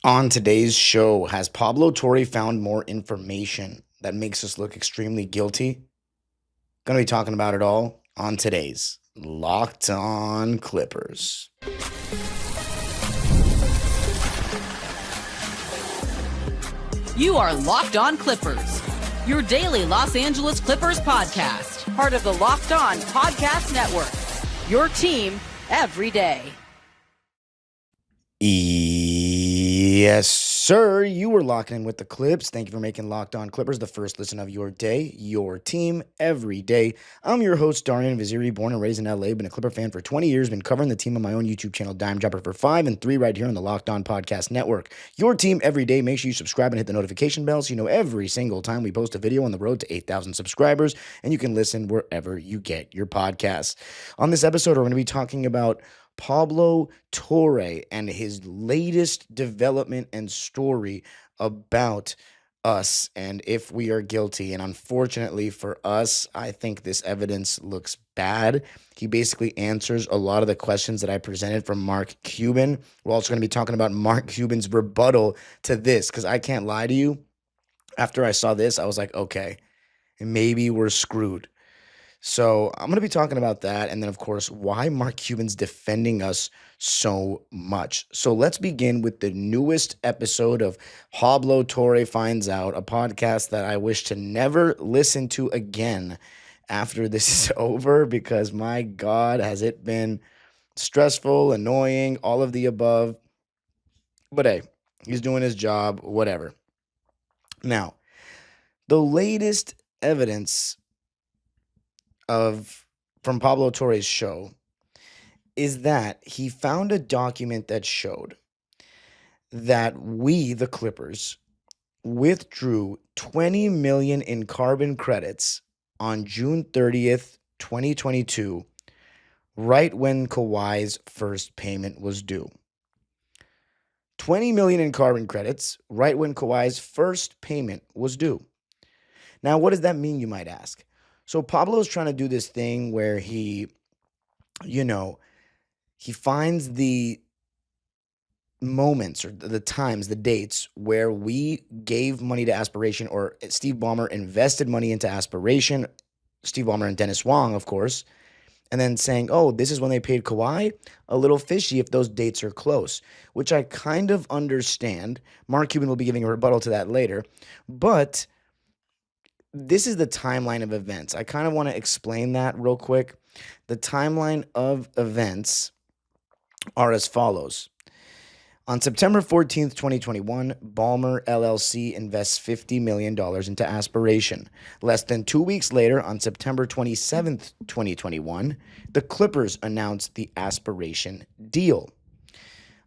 On today's show, has Pablo Torre found more information that makes us look extremely guilty? Going to be talking about it all on today's Locked On Clippers. You are Locked On Clippers, your daily Los Angeles Clippers podcast, part of the Locked On Podcast Network, your team every day. Yes, sir. You were locking in with the Clips. Thank you for making Locked On Clippers the first listen of your day, your team, every day. I'm your host, Darian Vaziri, born and raised in LA, been a Clipper fan for 20 years, been covering the team on my own YouTube channel, Dime Dropper, for 5 and 3 right here on the Locked On Podcast Network. Your team every day. Make sure you subscribe and hit the notification bell so you know every single time we post a video on the road to 8,000 subscribers, and you can listen wherever you get your podcasts. On this episode, we're going to be talking about Pablo Torre and his latest development and story about us and if we are guilty. And unfortunately for us, I think this evidence looks bad. He basically answers a lot of the questions that I presented from Mark Cuban. We're also going to be talking about Mark Cuban's rebuttal to this, because I can't lie to you. After I saw this, I was like, okay, maybe we're screwed. So I'm going to be talking about that. And then, of course, why Mark Cuban's defending us so much. So let's begin with the newest episode of Pablo Torre Finds Out, a podcast that I wish to never listen to again after this is over, because my God, has it been stressful, annoying, all of the above. But hey, he's doing his job, whatever. Now, the latest evidence from Pablo Torre's show is that he found a document that showed that we, the Clippers, withdrew $20 million in carbon credits on June 30th, 2022, right when Kawhi's first payment was due. $20 million in carbon credits right when Kawhi's first payment was due. Now, what does that mean, you might ask? So Pablo's trying to do this thing where he finds the moments or the times, the dates where we gave money to Aspiration, or Steve Ballmer invested money into Aspiration, Steve Ballmer and Dennis Wong, of course, and then saying, oh, this is when they paid Kawhi. A little fishy if those dates are close, which I kind of understand. Mark Cuban will be giving a rebuttal to that later, but this is the timeline of events. I kind of want to explain that real quick. The timeline of events are as follows. On September 14th, 2021, Ballmer LLC invests $50 million into Aspiration. Less than 2 weeks later, on September 27th, 2021, the Clippers announced the Aspiration deal.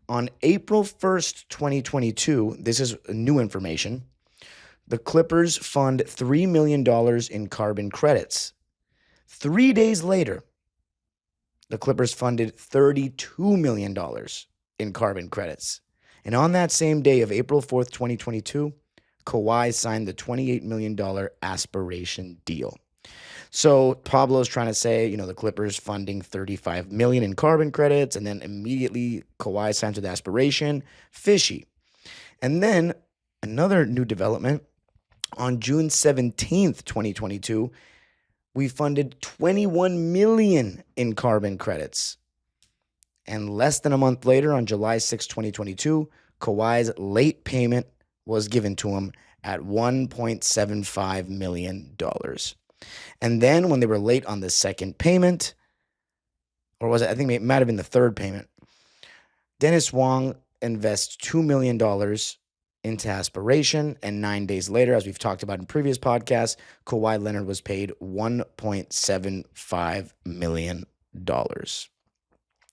On April 1st, 2022, this is new information, the Clippers fund $3 million in carbon credits. 3 days later, the Clippers funded $32 million in carbon credits. And on that same day of April 4th, 2022, Kawhi signed the $28 million Aspiration deal. So Pablo's trying to say, the Clippers funding $35 million in carbon credits, and then immediately Kawhi signs with Aspiration. Fishy. And then another new development. On June 17th, 2022, we funded $21 million in carbon credits. And less than a month later, on July 6, 2022, Kawhi's late payment was given to him at $1.75 million. And then when they were late on the second payment, or was it, I think it might have been the third payment, Dennis Wong invests $2 million into Aspiration, and 9 days later, as we've talked about in previous podcasts, Kawhi Leonard was paid $1.75 million.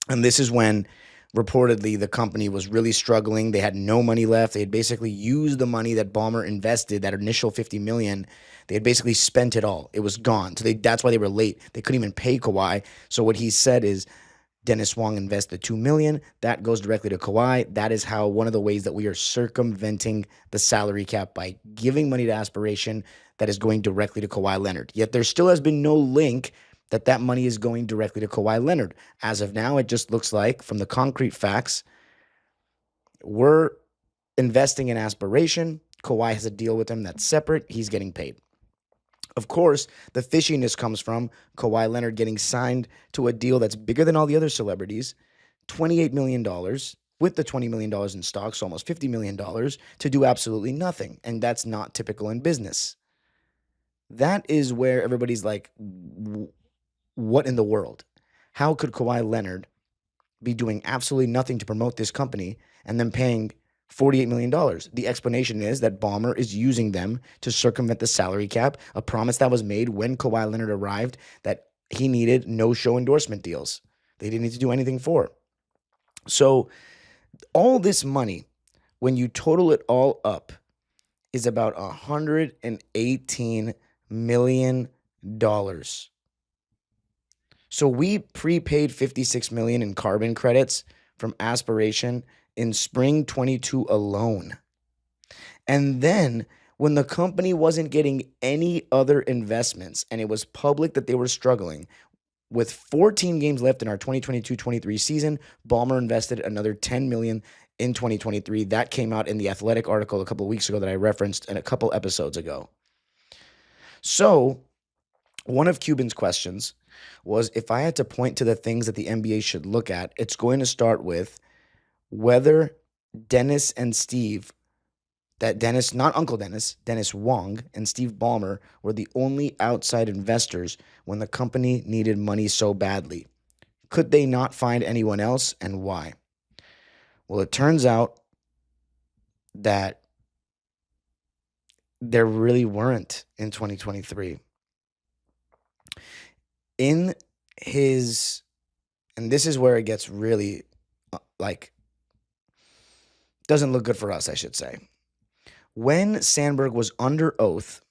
And this is when reportedly the company was really struggling. They had no money left. They had basically used the money that Ballmer invested, that initial $50 million. They had basically spent it all. It was gone. So that's why they were late. They couldn't even pay Kawhi. So what he said is, Dennis Wong invested $2 million. That goes directly to Kawhi. That is how one of the ways that we are circumventing the salary cap, by giving money to Aspiration that is going directly to Kawhi Leonard. Yet there still has been no link that money is going directly to Kawhi Leonard. As of now, it just looks like, from the concrete facts, we're investing in Aspiration. Kawhi has a deal with him that's separate. He's getting paid. Of course, the fishiness comes from Kawhi Leonard getting signed to a deal that's bigger than all the other celebrities, $28 million with the $20 million in stocks, so almost $50 million to do absolutely nothing. And that's not typical in business. That is where everybody's like, what in the world? How could Kawhi Leonard be doing absolutely nothing to promote this company and then paying $48 million? The explanation is that Ballmer is using them to circumvent the salary cap, a promise that was made when Kawhi Leonard arrived that he needed no-show endorsement deals. They didn't need to do anything for. So all this money, when you total it all up, is about $118 million. So we prepaid $56 million in carbon credits from Aspiration in spring 22 alone. And then when the company wasn't getting any other investments and it was public that they were struggling, with 14 games left in our 2022-23 season, Ballmer invested another $10 million in 2023. That came out in the Athletic article a couple of weeks ago that I referenced in a couple episodes ago. So one of Cuban's questions was, if I had to point to the things that the NBA should look at, it's going to start with whether Dennis and Steve, that Dennis, not Uncle Dennis, Dennis Wong and Steve Ballmer were the only outside investors when the company needed money so badly. Could they not find anyone else, and why? Well, it turns out that there really weren't in 2023. In his, and this is where it gets really, doesn't look good for us, I should say. When Sandberg was under oath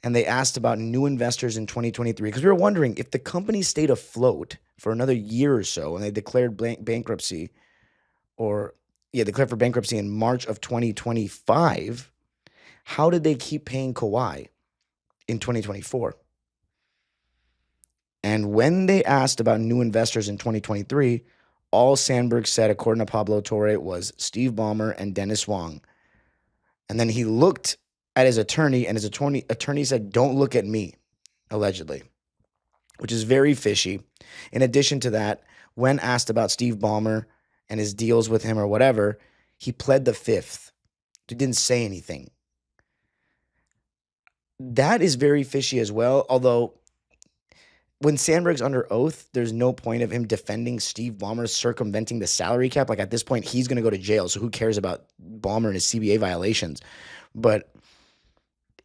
and they asked about new investors in 2023, because we were wondering if the company stayed afloat for another year or so and they declared bankruptcy, declared for bankruptcy in March of 2025, how did they keep paying Kawhi in 2024? And when they asked about new investors in 2023, all Sandberg said, according to Pablo Torre, was Steve Ballmer and Dennis Wong. And then he looked at his attorney, and his attorney said, "Don't look at me," allegedly, which is very fishy. In addition to that, when asked about Steve Ballmer and his deals with him or whatever, he pled the fifth. He didn't say anything. That is very fishy as well, although when Sandberg's under oath, there's no point of him defending Steve Ballmer circumventing the salary cap. Like, at this point, he's going to go to jail, so who cares about Ballmer and his CBA violations? But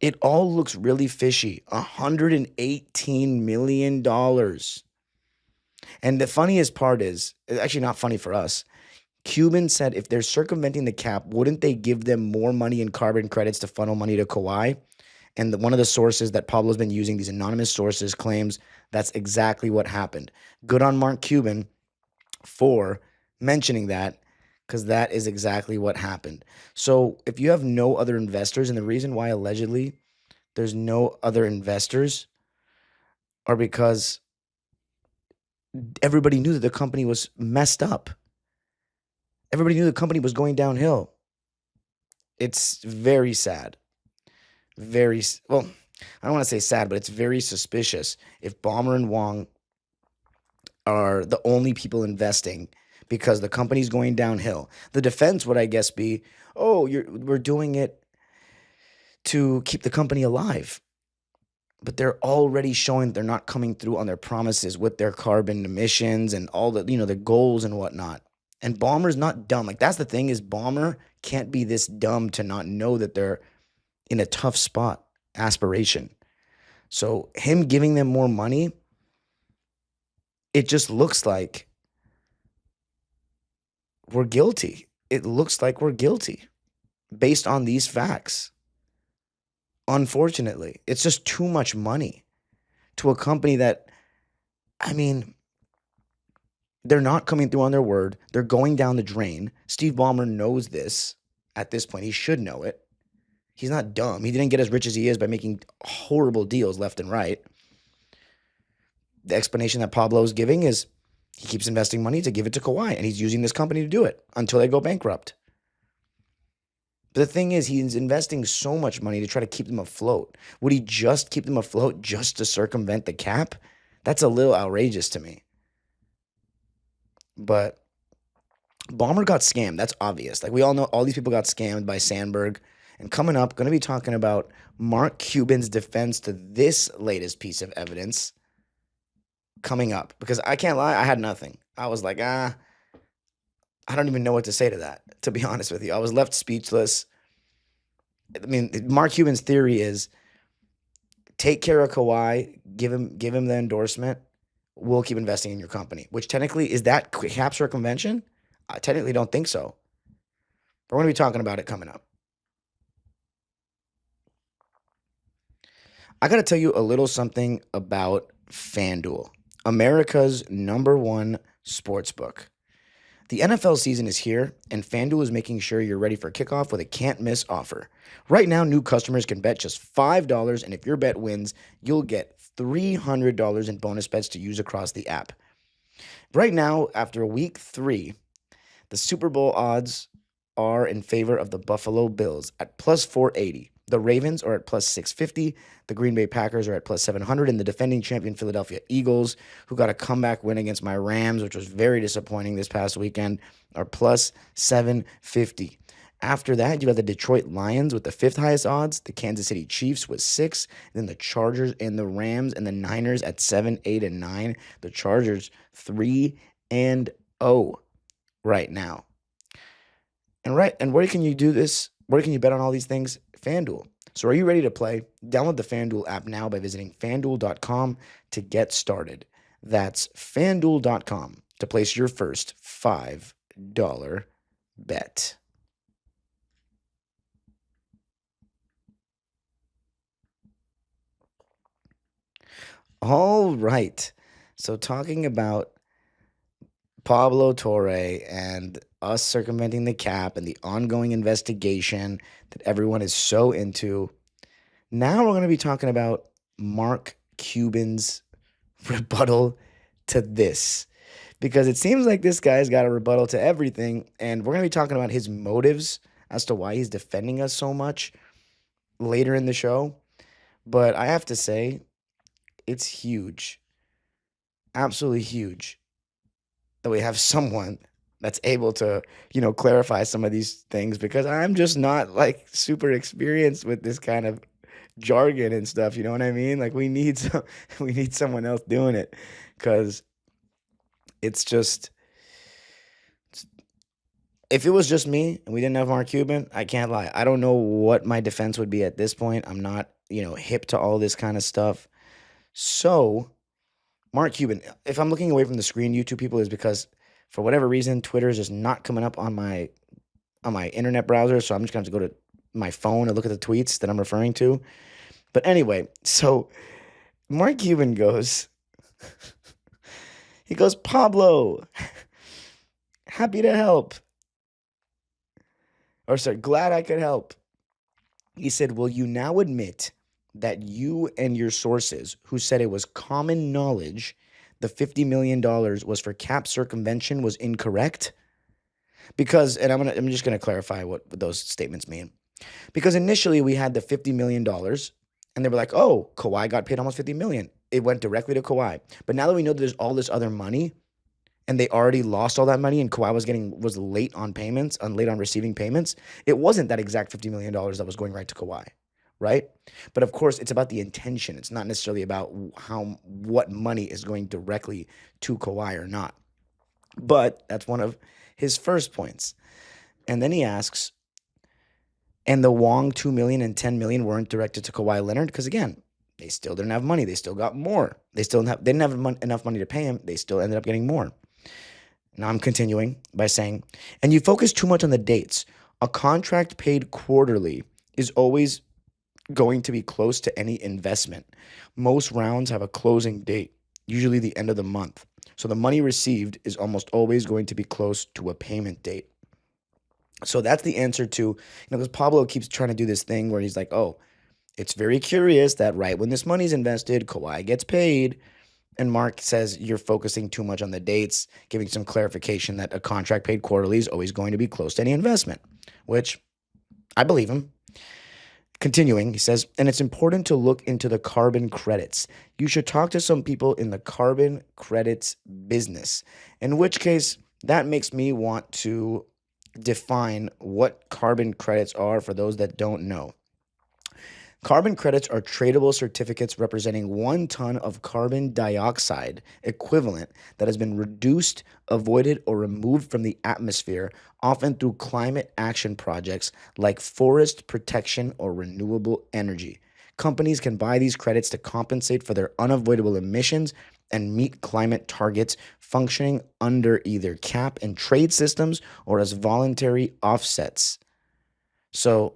it all looks really fishy. $118 million. And the funniest part is, it's actually not funny for us, Cuban said if they're circumventing the cap, wouldn't they give them more money in carbon credits to funnel money to Kawhi? And one of the sources that Pablo's been using, these anonymous sources, claims that's exactly what happened. Good on Mark Cuban for mentioning that, because that is exactly what happened. So if you have no other investors, and the reason why allegedly there's no other investors are because everybody knew that the company was messed up. Everybody knew the company was going downhill. It's very sad. Well, I don't want to say sad, but it's very suspicious if Ballmer and Wong are the only people investing because the company's going downhill. The defense would, I guess, be, we're doing it to keep the company alive. But they're already showing they're not coming through on their promises with their carbon emissions and all the, the goals and whatnot. And Ballmer's not dumb. Like, that's the thing, is Ballmer can't be this dumb to not know that they're in a tough spot, Aspiration. So him giving them more money, it just looks like we're guilty. It looks like we're guilty based on these facts. Unfortunately, it's just too much money to a company that, they're not coming through on their word. They're going down the drain. Steve Ballmer knows this at this point. He should know it. He's not dumb. He didn't get as rich as he is by making horrible deals left and right. The explanation that Pablo is giving is he keeps investing money to give it to Kawhi, and he's using this company to do it until they go bankrupt. But the thing is, he's investing so much money to try to keep them afloat. Would he just keep them afloat just to circumvent the cap? That's a little outrageous to me. But Ballmer got scammed. That's obvious. Like, we all know all these people got scammed by Sandberg. And coming up, going to be talking about Mark Cuban's defense to this latest piece of evidence coming up. Because I can't lie, I had nothing. I was like, I don't even know what to say to that, to be honest with you. I was left speechless. I mean, Mark Cuban's theory is take care of Kawhi, give him the endorsement, we'll keep investing in your company. Which technically, is that cap circumvention? I technically don't think so. But we're going to be talking about it coming up. I got to tell you a little something about FanDuel, America's #1 sportsbook. The NFL season is here, and FanDuel is making sure you're ready for kickoff with a can't-miss offer. Right now, new customers can bet just $5, and if your bet wins, you'll get $300 in bonus bets to use across the app. Right now, after week 3, the Super Bowl odds are in favor of the Buffalo Bills at plus 480. The Ravens are at plus 650. The Green Bay Packers are at plus 700. And the defending champion Philadelphia Eagles, who got a comeback win against my Rams, which was very disappointing this past weekend, are plus 750. After that, you have the Detroit Lions with the 5th highest odds. The Kansas City Chiefs with 6. And then the Chargers and the Rams and the Niners at 7, 8, and 9. The Chargers 3-0 right now. And where can you do this? Where can you bet on all these things? FanDuel. So are you ready to play? Download the FanDuel app now by visiting FanDuel.com to get started. That's FanDuel.com to place your first $5 bet. All right. So talking about Pablo Torre and us circumventing the cap and the ongoing investigation that everyone is so into. Now we're going to be talking about Mark Cuban's rebuttal to this, because it seems like this guy's got a rebuttal to everything, and we're going to be talking about his motives as to why he's defending us so much later in the show. But I have to say, it's huge, absolutely huge, that we have someone that's able to, clarify some of these things, because I'm just not like super experienced with this kind of jargon and stuff. You know what I mean? Like, we need someone else doing it, because it's just, if it was just me and we didn't have Mark Cuban, I can't lie, I don't know what my defense would be at this point. I'm not, hip to all this kind of stuff. So Mark Cuban, if I'm looking away from the screen, you two people, is because for whatever reason, Twitter is just not coming up on my internet browser. So I'm just going to have to go to my phone and look at the tweets that I'm referring to. But anyway, so Mark Cuban goes, he goes, Pablo, happy to help. Or sorry, glad I could help. He said, will you now admit that you and your sources, who said it was common knowledge the $50 million was for cap circumvention, was incorrect? Because, and I'm just going to clarify what those statements mean. Because initially we had the $50 million, and they were like, oh, Kawhi got paid almost $50 million. It went directly to Kawhi. But now that we know that there's all this other money, and they already lost all that money, and Kawhi was late on payments, late on receiving payments, it wasn't that exact $50 million that was going right to Kawhi, right? But of course, it's about the intention. It's not necessarily about what money is going directly to Kawhi or not. But that's one of his first points. And then he asks, and the Wong $2 million and $10 million weren't directed to Kawhi Leonard? Because again, they still didn't have money. They still got more. They didn't have enough money to pay him. They still ended up getting more. Now I'm continuing by saying, and you focus too much on the dates. A contract paid quarterly is always going to be close to any investment. Most rounds have a closing date, usually the end of the month. So the money received is almost always going to be close to a payment date. So that's the answer to, because Pablo keeps trying to do this thing where he's like, oh, it's very curious that right when this money's invested, Kawhi gets paid. And Mark says you're focusing too much on the dates, giving some clarification that a contract paid quarterly is always going to be close to any investment, which I believe him. Continuing, he says, and it's important to look into the carbon credits. You should talk to some people in the carbon credits business, in which case that makes me want to define what carbon credits are for those that don't know. Carbon credits are tradable certificates representing 1 ton of carbon dioxide equivalent that has been reduced, avoided, or removed from the atmosphere, often through climate action projects like forest protection or renewable energy. Companies can buy these credits to compensate for their unavoidable emissions and meet climate targets, functioning under either cap and trade systems or as voluntary offsets. So,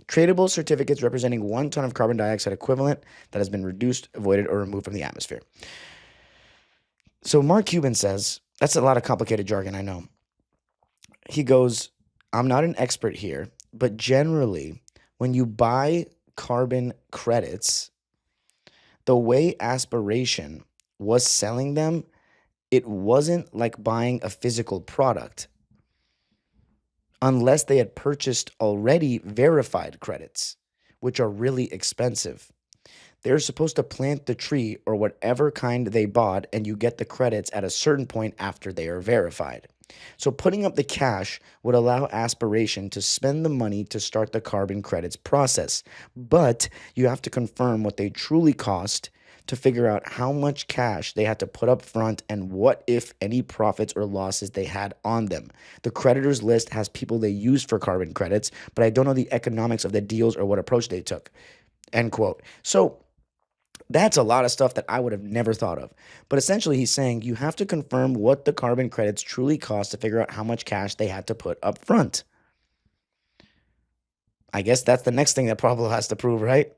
tradable certificates representing 1 ton of carbon dioxide equivalent that has been reduced, avoided, or removed from the atmosphere. So Mark Cuban says, that's a lot of complicated jargon, I know. He goes, I'm not an expert here, but generally, when you buy carbon credits, the way Aspiration was selling them, it wasn't like buying a physical product, unless they had purchased already verified credits, which are really expensive. They're supposed to plant the tree or whatever kind they bought, and you get the credits at a certain point after they are verified. So putting up the cash would allow Aspiration to spend the money to start the carbon credits process, but you have to confirm what they truly cost to figure out how much cash they had to put up front and what, if any, profits or losses they had on them. The creditors list has people they used for carbon credits, but I don't know the economics of the deals or what approach they took. End quote. So that's a lot of stuff that I would have never thought of. But essentially, he's saying you have to confirm what the carbon credits truly cost to figure out how much cash they had to put up front. I guess that's the next thing that Pablo has to prove, right?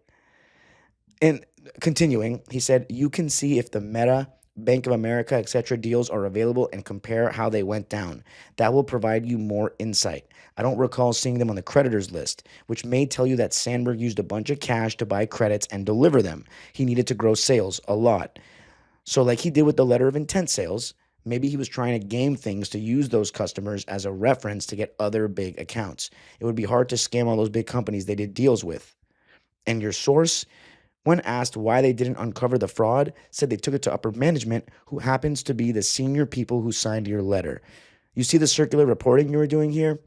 And continuing, he said, you can see if the Meta, Bank of America, etc. deals are available and compare how they went down. That will provide you more insight. I don't recall seeing them on the creditors list, which may tell you that Sandberg used a bunch of cash to buy credits and deliver them. He needed to grow sales a lot. So like he did with the letter of intent sales, maybe he was trying to game things to use those customers as a reference to get other big accounts. It would be hard to scam all those big companies they did deals with. And your source, when asked why they didn't uncover the fraud, said they took it to upper management, who happens to be the senior people who signed your letter. You see the circular reporting you were doing here?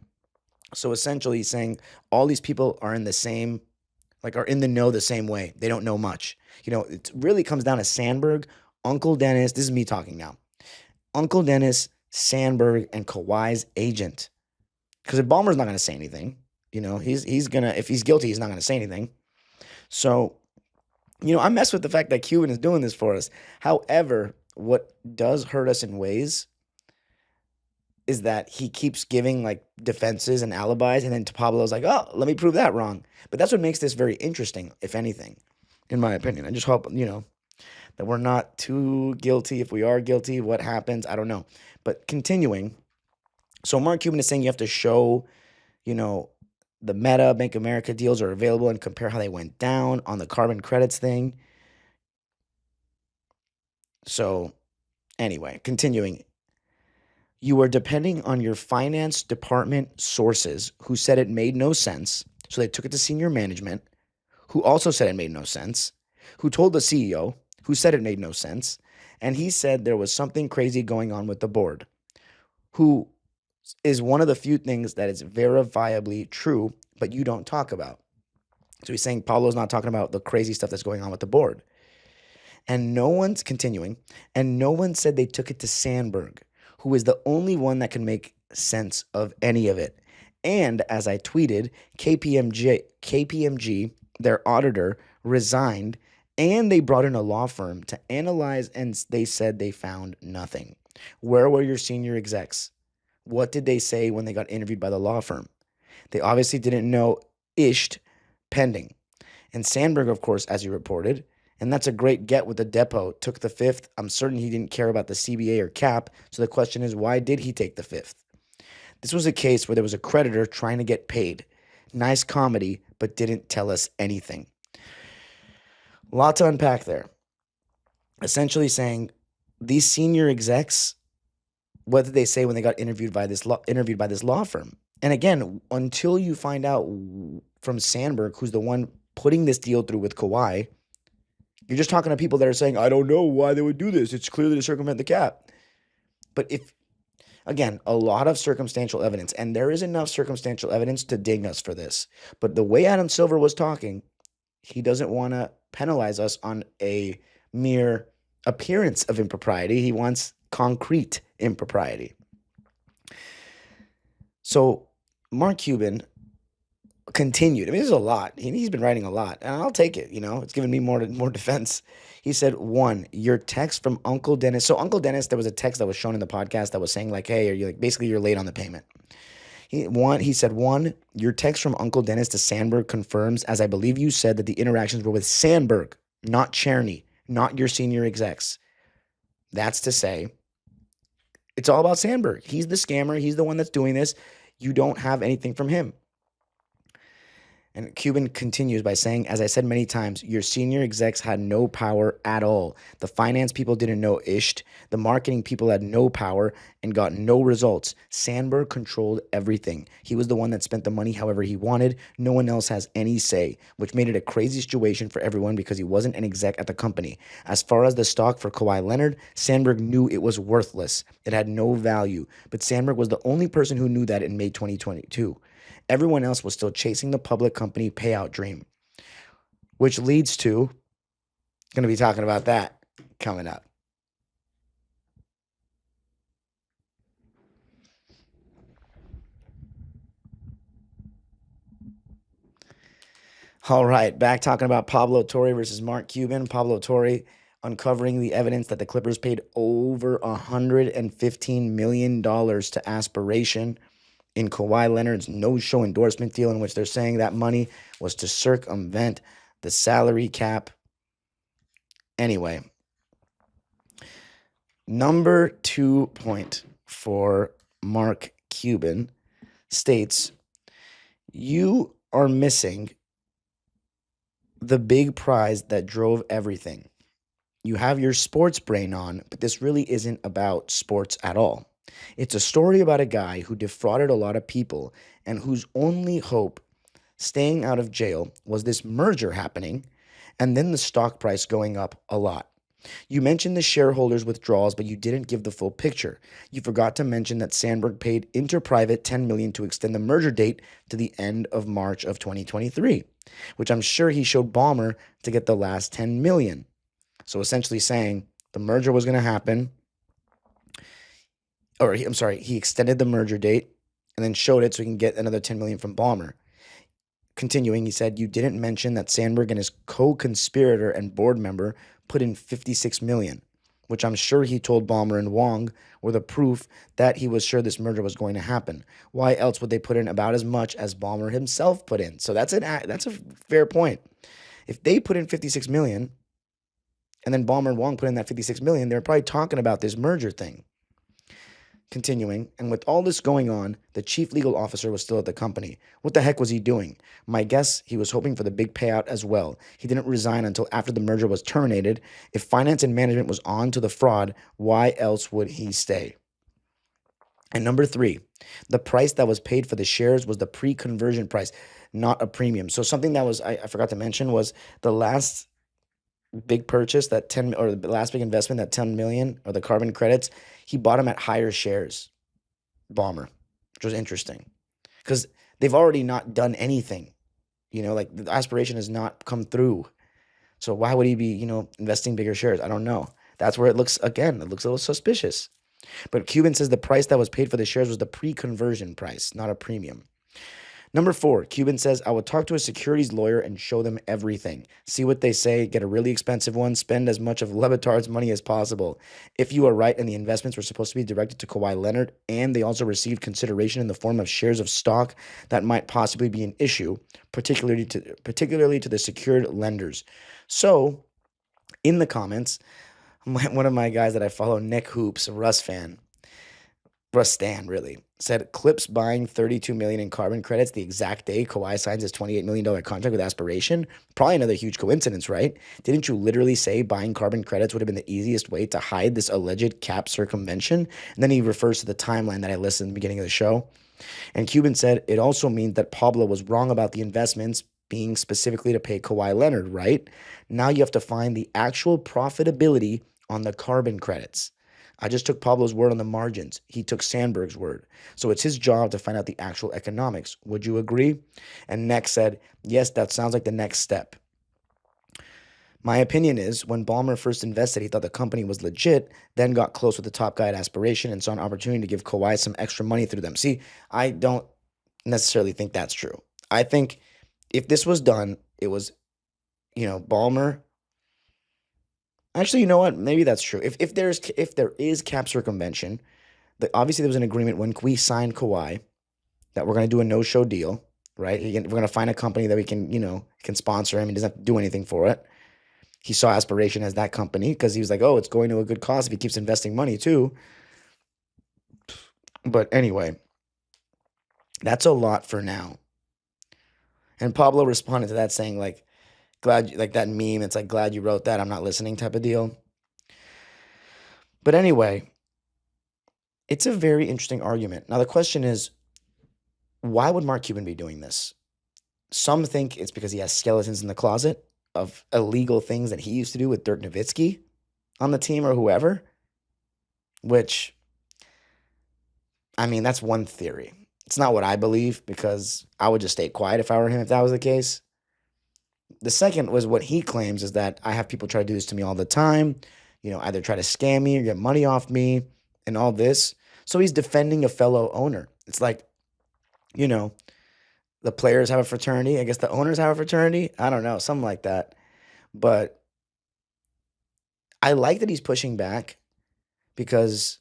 So essentially he's saying all these people are in the same, like are in the know the same way. They don't know much. You know, it really comes down to Sandberg, Uncle Dennis. This is me talking now. Uncle Dennis, Sandberg, and Kawhi's agent. Because if Ballmer's not going to say anything, you know, he's going to, if he's guilty, he's not going to say anything. So, you know, I mess with the fact that Cuban is doing this for us. However, what does hurt us in ways is that he keeps giving like defenses and alibis, and then Pablo's like, oh, let me prove that wrong. But that's what makes this very interesting, if anything, in my opinion. I just hope, you know, that we're not too guilty. If we are guilty, what happens? I don't know. But continuing, so Mark Cuban is saying you have to show, you know, the Meta, Bank of America deals are available and compare how they went down on the carbon credits thing. So anyway, continuing. You are depending on your finance department sources who said it made no sense. So they took it to senior management, who also said it made no sense, who told the CEO, who said it made no sense. And he said there was something crazy going on with the board, who is one of the few things that is verifiably true, but you don't talk about. So he's saying Pablo's not talking about the crazy stuff that's going on with the board. And no one's continuing, and no one said they took it to Sandberg, who is the only one that can make sense of any of it. And as I tweeted, KPMG, their auditor, resigned, and they brought in a law firm to analyze, and they said they found nothing. Where were your senior execs? What did they say when they got interviewed by the law firm? They obviously didn't know ISHT pending. And Sandberg, of course, as you reported, and that's a great get with the depot, took the fifth. I'm certain he didn't care about the CBA or cap. So the question is, why did he take the fifth? This was a case where there was a creditor trying to get paid. Nice comedy, but didn't tell us anything. A lot to unpack there. Essentially saying these senior execs, what did they say when they got interviewed by this law firm? And again, until you find out from Sandberg, who's the one putting this deal through with Kawhi, you're just talking to people that are saying, I don't know why they would do this. It's clearly to circumvent the cap. But if, again, a lot of circumstantial evidence, and there is enough circumstantial evidence to ding us for this. But the way Adam Silver was talking, he doesn't want to penalize us on a mere appearance of impropriety. He wants concrete impropriety. So Mark Cuban continued. I mean, there's a lot. He's been writing a lot, and I'll take it. It's giving me more defense. He said, 1, your text from Uncle Dennis. So Uncle Dennis, there was a text that was shown in the podcast that was saying like, hey, are you basically you're late on the payment. He said, 1, your text from Uncle Dennis to Sandberg confirms, as I believe you said, that the interactions were with Sandberg, not Cherny, not your senior execs. That's to say, it's all about Sandberg. He's the scammer. He's the one that's doing this. You don't have anything from him. And Cuban continues by saying, as I said many times, your senior execs had no power at all. The finance people didn't know isht. The marketing people had no power and got no results. Sandberg controlled everything. He was the one that spent the money however he wanted. No one else has any say, which made it a crazy situation for everyone because he wasn't an exec at the company. As far as the stock for Kawhi Leonard, Sandberg knew it was worthless. It had no value. But Sandberg was the only person who knew that in May 2022. Everyone else was still chasing the public company payout dream, which leads to, going to be talking about that coming up. All right, back talking about Pablo Torre versus Mark Cuban. Pablo Torre uncovering the evidence that the Clippers paid over $115 million to Aspiration in Kawhi Leonard's no-show endorsement deal, in which they're saying that money was to circumvent the salary cap. Anyway, number 2 point for Mark Cuban states, you are missing the big prize that drove everything. You have your sports brain on, but this really isn't about sports at all. It's a story about a guy who defrauded a lot of people and whose only hope staying out of jail was this merger happening and then the stock price going up a lot. You mentioned the shareholders' withdrawals, but you didn't give the full picture. You forgot to mention that Sandberg paid Interprivate $10 million to extend the merger date to the end of March of 2023, which I'm sure he showed Ballmer to get the last $10 million. So essentially saying the merger was going to happen. He extended the merger date and then showed it so he can get another $10 million from Ballmer. Continuing, he said, you didn't mention that Sandberg and his co-conspirator and board member put in $56 million, which I'm sure he told Ballmer and Wong were the proof that he was sure this merger was going to happen. Why else would they put in about as much as Ballmer himself put in? So that's a fair point. If they put in $56 million and then Ballmer and Wong put in that $56 million, they're probably talking about this merger thing. Continuing, and with all this going on, the chief legal officer was still at the company. What the heck was he doing? My guess, he was hoping for the big payout as well. He didn't resign until after the merger was terminated. If finance and management was on to the fraud, why else would he stay? And number 3, the price that was paid for the shares was the pre-conversion price, not a premium. So something that was, I forgot to mention, was the last big purchase, the last big investment, that 10 million, or the carbon credits, he bought them at higher shares, Ballmer, which was interesting because they've already not done anything. Like the Aspiration has not come through. So why would he be, investing bigger shares? I don't know. That's where it looks a little suspicious. But Cuban says the price that was paid for the shares was the pre-conversion price, not a premium. Number 4, Cuban says, I will talk to a securities lawyer and show them everything. See what they say, get a really expensive one, spend as much of Le Batard's money as possible. If you are right and the investments were supposed to be directed to Kawhi Leonard and they also received consideration in the form of shares of stock, that might possibly be an issue, particularly to the secured lenders. So, in the comments, one of my guys that I follow, Nick Hoops, a Russ Stan, really, said Clips buying $32 million in carbon credits the exact day Kawhi signs his $28 million contract with Aspiration. Probably another huge coincidence, right? Didn't you literally say buying carbon credits would have been the easiest way to hide this alleged cap circumvention? And then he refers to the timeline that I listed in the beginning of the show. And Cuban said it also means that Pablo was wrong about the investments being specifically to pay Kawhi Leonard, right? Now you have to find the actual profitability on the carbon credits. I just took Pablo's word on the margins. He took Sandberg's word. So it's his job to find out the actual economics. Would you agree? And Next said, yes, that sounds like the next step. My opinion is when Ballmer first invested, he thought the company was legit, then got close with the top guy at Aspiration and saw an opportunity to give Kawhi some extra money through them. See, I don't necessarily think that's true. I think if this was done, it was, Ballmer. Actually, you know what? Maybe that's true. If there is cap circumvention, obviously there was an agreement when we signed Kawhi that we're going to do a no-show deal, right? We're going to find a company that we can sponsor him. He doesn't have to do anything for it. He saw Aspiration as that company because he was like, oh, it's going to a good cause if he keeps investing money too. But anyway, that's a lot for now. And Pablo responded to that saying like, like that meme, it's like, glad you wrote that, I'm not listening type of deal. But anyway, it's a very interesting argument. Now the question is, why would Mark Cuban be doing this? Some think it's because he has skeletons in the closet of illegal things that he used to do with Dirk Nowitzki on the team or whoever, which, I mean, that's one theory. It's not what I believe because I would just stay quiet if I were him if that was the case. The second was what he claims is that I have people try to do this to me all the time, either try to scam me or get money off me and all this. So he's defending a fellow owner. It's like, the players have a fraternity. I guess the owners have a fraternity. I don't know, something like that. But I like that he's pushing back because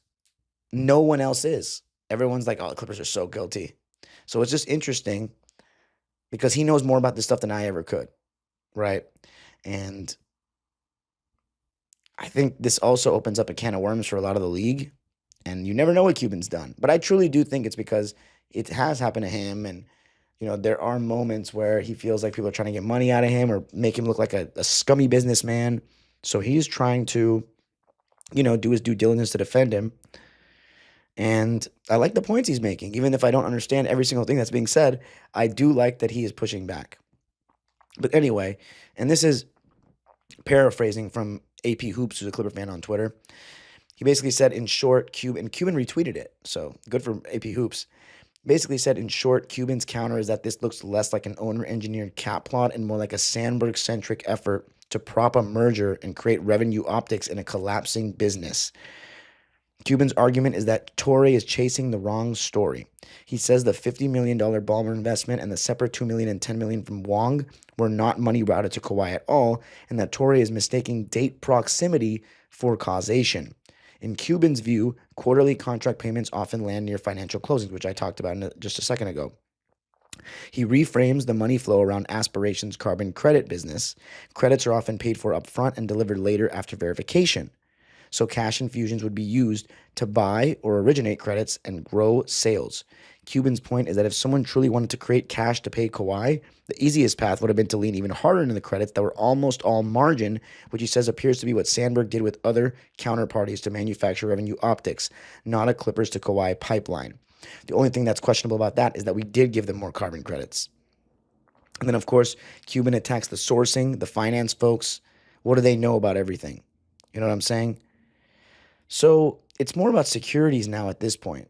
no one else is. Everyone's like, oh, the Clippers are so guilty. So it's just interesting because he knows more about this stuff than I ever could, right? And I think this also opens up a can of worms for a lot of the league. And you never know what Cuban's done. But I truly do think it's because it has happened to him and there are moments where he feels like people are trying to get money out of him or make him look like a scummy businessman. So he's trying to, do his due diligence to defend him. And I like the points he's making. Even if I don't understand every single thing that's being said, I do like that he is pushing back. But anyway, and this is paraphrasing from AP Hoops, who's a Clipper fan on Twitter. He basically said, in short, Cuban retweeted it. So good for AP Hoops. Basically said, in short, Cuban's counter is that this looks less like an owner-engineered cap plot and more like a Sandberg-centric effort to prop a merger and create revenue optics in a collapsing business. Cuban's argument is that Torre is chasing the wrong story. He says the $50 million Ballmer investment and the separate $2 million and $10 million from Wong were not money routed to Kawhi at all, and that Torre is mistaking date proximity for causation. In Cuban's view, quarterly contract payments often land near financial closings, which I talked about just a second ago. He reframes the money flow around Aspiration's carbon credit business. Credits are often paid for upfront and delivered later after verification. So cash infusions would be used to buy or originate credits and grow sales. Cuban's point is that if someone truly wanted to create cash to pay Kawhi, the easiest path would have been to lean even harder into the credits that were almost all margin, which he says appears to be what Sandberg did with other counterparties to manufacture revenue optics, not a Clippers to Kawhi pipeline. The only thing that's questionable about that is that we did give them more carbon credits. And then, of course, Cuban attacks the sourcing, the finance folks. What do they know about everything? You know what I'm saying? So it's more about securities now at this point.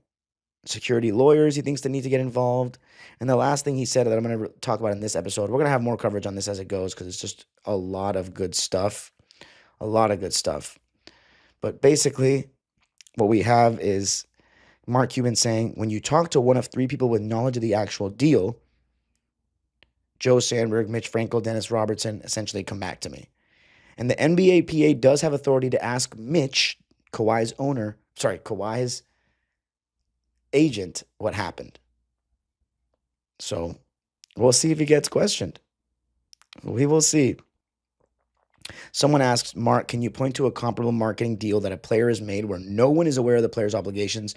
Security lawyers, he thinks they need to get involved. And the last thing he said that I'm going to talk about in this episode, we're going to have more coverage on this as it goes because it's just a lot of good stuff. A lot of good stuff. But basically, what we have is Mark Cuban saying, when you talk to one of three people with knowledge of the actual deal, Joe Sandberg, Mitch Frankel, Dennis Robertson, essentially come back to me. And the NBA PA does have authority to ask Mitch, Kawhi's agent, what happened. So we'll see if he gets questioned. We will see. Someone asks, Mark, can you point to a comparable marketing deal that a player has made where no one is aware of the player's obligations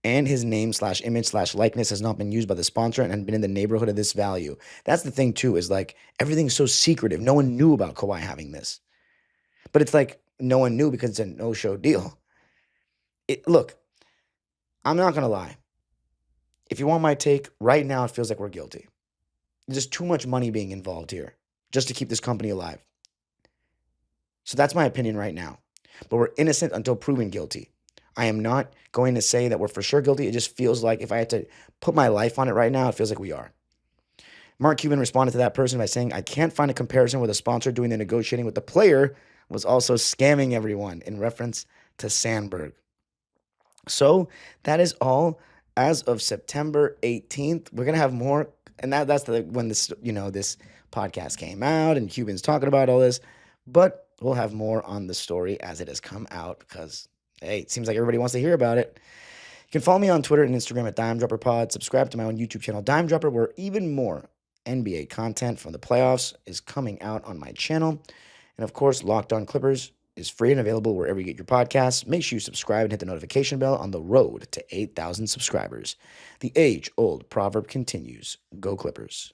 and his name/image/likeness has not been used by the sponsor and been in the neighborhood of this value? That's the thing too, is like everything's so secretive. No one knew about Kawhi having this. But it's like no one knew because it's a no-show deal. Look, I'm not going to lie. If you want my take, right now it feels like we're guilty. There's just too much money being involved here just to keep this company alive. So that's my opinion right now. But we're innocent until proven guilty. I am not going to say that we're for sure guilty. It just feels like if I had to put my life on it right now, it feels like we are. Mark Cuban responded to that person by saying, I can't find a comparison where the sponsor doing the negotiating with the player was also scamming everyone, in reference to Sandberg. So that is all as of September 18th. We're going to have more. And that's when this podcast came out and Cuban's talking about all this. But we'll have more on the story as it has come out because, hey, it seems like everybody wants to hear about it. You can follow me on Twitter and Instagram at DimeDropperPod. Subscribe to my own YouTube channel, Dime Dropper, where even more NBA content from the playoffs is coming out on my channel. And of course, Locked On Clippers is free and available wherever you get your podcasts. Make sure you subscribe and hit the notification bell on the road to 8,000 subscribers. The age-old proverb continues. Go Clippers.